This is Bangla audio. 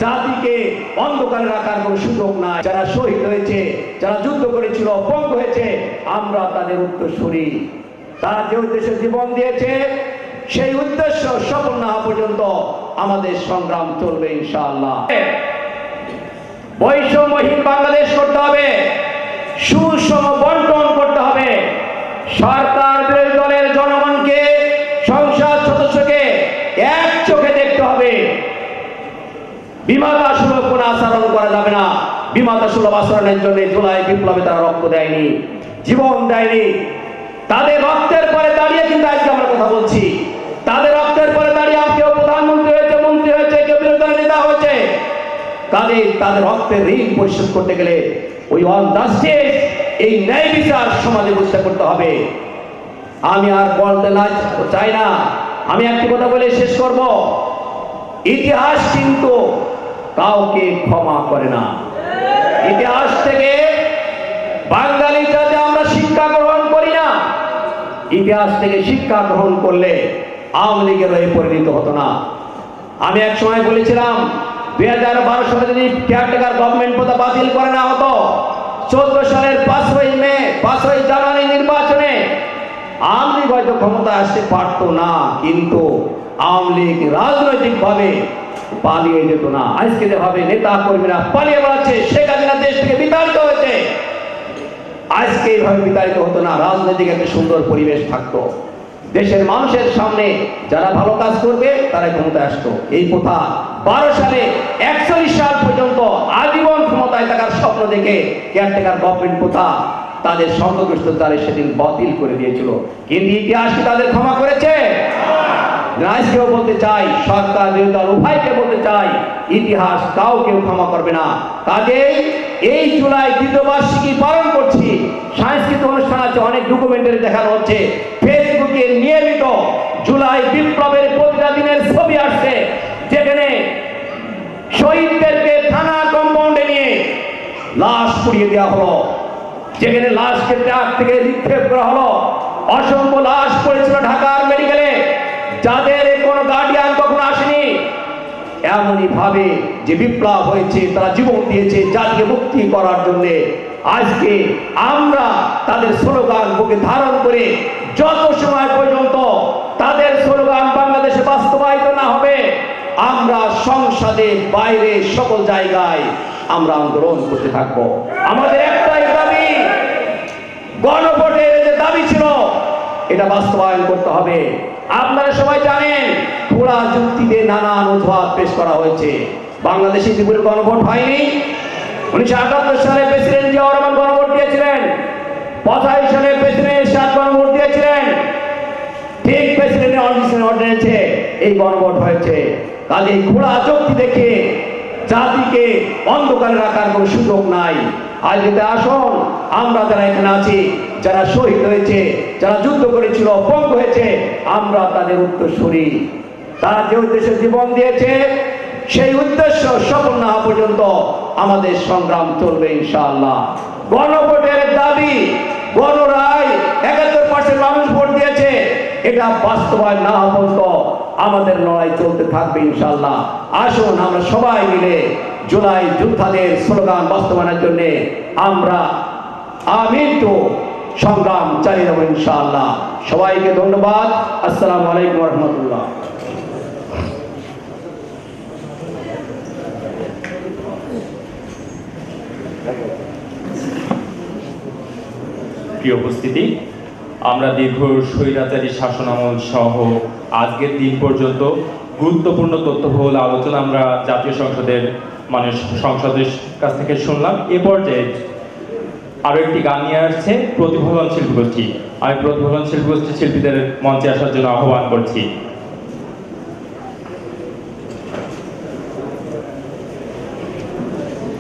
জাতিকে অন্ধকারে রাখার কোনো সুযোগ নাই। যারা শহীদ হয়েছে, যারা যুদ্ধ করেছিল, পঙ্গু হয়েছে, আমরা তাদের উত্তরসূরি। তারা যে উদ্দেশ্যে জীবন দিয়েছে, সেই উদ্দেশ্য সফল না হওয়া পর্যন্ত আমাদের সংগ্রাম চলবে ইনশাআল্লাহ। বৈষম্যহীন বাংলাদেশ করতে হবে, সুষম বন্টন করতে হবে। সরকার বিরোধী দলের জনগণকে, সংসদ সদস্যকে এক চোখে দেখতে হবে। বিমাতা সুলভ কোনো আচরণ করা যাবে না। বিমাতা সুলভ আচরণের জন্য জুলাই বিপ্লবে তারা রক্ত দেয়নি, জীবন দেয়নি। তাদের রক্তের পরে দাঁড়িয়ে কিন্তু আজকে আমরা কথা বলছি। তাদের রক্তের পরে দাঁড়িয়ে কেউ প্রধানমন্ত্রী হয়েছে, মন্ত্রী হয়েছে, কেউ বিরোধী দলের নেতা হয়েছে। তাদের রক্তের ঋণ পরিশোধ করতে গেলে ওই জাস্টিস, এই ন্যায় বিচার সমাজে প্রতিষ্ঠা করতে হবে। আমি আর বলতে চাই না, আমি একটি কথা বলে শেষ করব। ইতিহাস কিন্তু কাউকে ক্ষমা করে না। ইতিহাস থেকে বাঙালি যাতে আমরা শিক্ষা গ্রহণ করি না, ইতিহাস থেকে শিক্ষা গ্রহণ করলে আওয়ামী লীগের হয়ে পরিণত হতো না। আমি এক সময় বলেছিলাম 2012 সালে যদি কেয়ারটেকার গভর্নমেন্ট পদে বাতিল করে না হতো, 14 সালের 5ই জানুয়ারি নির্বাচনে আওয়ামী লীগ হয়তো ক্ষমতায় আসতে পারত না, কিন্তু আওয়ামী লীগ রাজনৈতিক ভাবে পালিয়ে যেত না। আজকে যেভাবে নেতা কর্মীরা পালিয়ে বেড়াচ্ছে, শেখ হাসিনা দেশ থেকে বিতাড়িত হয়েছে, আজকে এইভাবে বিতাড়িত হতো না, রাজনৈতিক একটা সুন্দর পরিবেশ থাকতো। দেশের মানুষের সামনে যারা ভালো কাজ করবে তারা ক্ষমতায় আসতো। এই প্রথা 12 সালে 41 সাল পর্যন্ত আজীবন ক্ষমতায় থাকার স্বপ্ন দেখে কেয়ারটেকার গভর্নমেন্ট প্রথা তাদের সংখ্যাগরিষ্ঠ দ্বারে সেদিন বাতিল করে দিয়েছিল। কিন্তু ইতিহাস কি তাদের ক্ষমা করেছে? আজকেও বলতে চাই, সরকার বিরোধী দল উভয়কে বলতে চাই, ইতিহাস কাউকেও ক্ষমা করবে না। কাজেই এই জুলাই দ্বিতীয় বার্ষিকী পালন করছি, সাংস্কৃতিক অনুষ্ঠান আছে, অনেক ডকুমেন্টারি দেখানো হচ্ছে, ফেসবুকে নিয়মিত জুলাই বিপ্লবের প্রতিটা দিনের ছবি আসছে, যেখানে শহীদদেরকে থানা কম্পাউন্ডে নিয়ে লাশ পুড়িয়ে দেওয়া হলো, যেখানে লাশকে ট্রাক থেকে নিক্ষেপ করা হলো। অসংখ্য লাশ পড়েছিল ঢাকার মেডিকেলে, যাদের কোনো গার্ডিয়ান কখনো আসেনি। এমনই ভাবে যে বিপ্লব হয়েছে, তারা জীবন দিয়েছে জাতিকে মুক্তি করার জন্য। আজকে আমরা তাদের স্লোগান বুকে ধারণ করে যত সময় পর্যন্ত তাদের স্লোগান বাংলাদেশে বাস্তবায়িত না হবে, আমরা সংসদে, বাইরে, সকল জায়গায় আমরা আন্দোলন করতে থাকবো। আমাদের একটাই দাবি, গণভোটের যে দাবি ছিল এটা বাস্তবায়ন করতে হবে। আপনারা সবাই জানেন, পুরা যুক্তিতে নানান অজুহাত পেশ করা হয়েছে। বাংলাদেশে ত্রিপুরা গণভোট হয়নি। 1978 সালে প্রেসিডেন্ট জিয়াউর রহমান গণভোট দিয়েছিলেন, 85 সালে প্রেসিডেন্ট এরশাদ গণভোট দিয়েছিলেন, ঠিক প্রেসিডেন্টের অর্ডিন্যান্সে এই গণভোট হয়েছে। কাজে পুরা যুক্তি দেখে জাতিকে অন্ধকারে রাখার কোনো সুযোগ নাই। আজকে আসুন, আমরা যারা এখানে আছি, যারা শহীদ হয়েছে, যারা যুদ্ধ করেছিল, পঙ্গু হয়েছে, আমরা তাদের উত্তরসূরি। তারা যে উদ্দেশ্যে জীবন দিয়েছে, সেই উদ্দেশ্য সফল না হওয়া পর্যন্ত আমাদের সংগ্রাম চলবে ইনশাআল্লাহ। গণভোটের দাবি, গণরায় 71% মানুষ ভোট দিয়েছে, এটা বাস্তবায়ন না হওয়া পর্যন্ত আমাদের লড়াই চলতে থাকবে ইনশাআল্লাহ। আসুন আমরা সবাই মিলে জুলাই যোদ্ধাদের স্লোগান বাস্তবায়নের জন্য আমরা আমৃত্যু সংগ্রাম চালিয়ে যাবো ইনশাআল্লাহ। সবাইকে ধন্যবাদ। আসসালামু আলাইকুম ওয়া রাহমাতুল্লাহ। প্রিয় উপস্থিতি, আমরা দীর্ঘ স্বৈরাচারী শাসনামল সহ আজকের দিন পর্যন্ত গুরুত্বপূর্ণ তথ্যবহুল আলোচনা আমরা জাতীয় সংসদের সংসদের কাছ থেকে শুনলাম। এ পর্যায়ে আরো একটি গান নিয়ে আসছে প্রতিভাবান শিল্পী গোষ্ঠী। আমি প্রতিভাবান শিল্পী গোষ্ঠীর শিল্পীদের মঞ্চে আসার জন্য আহ্বান করছি।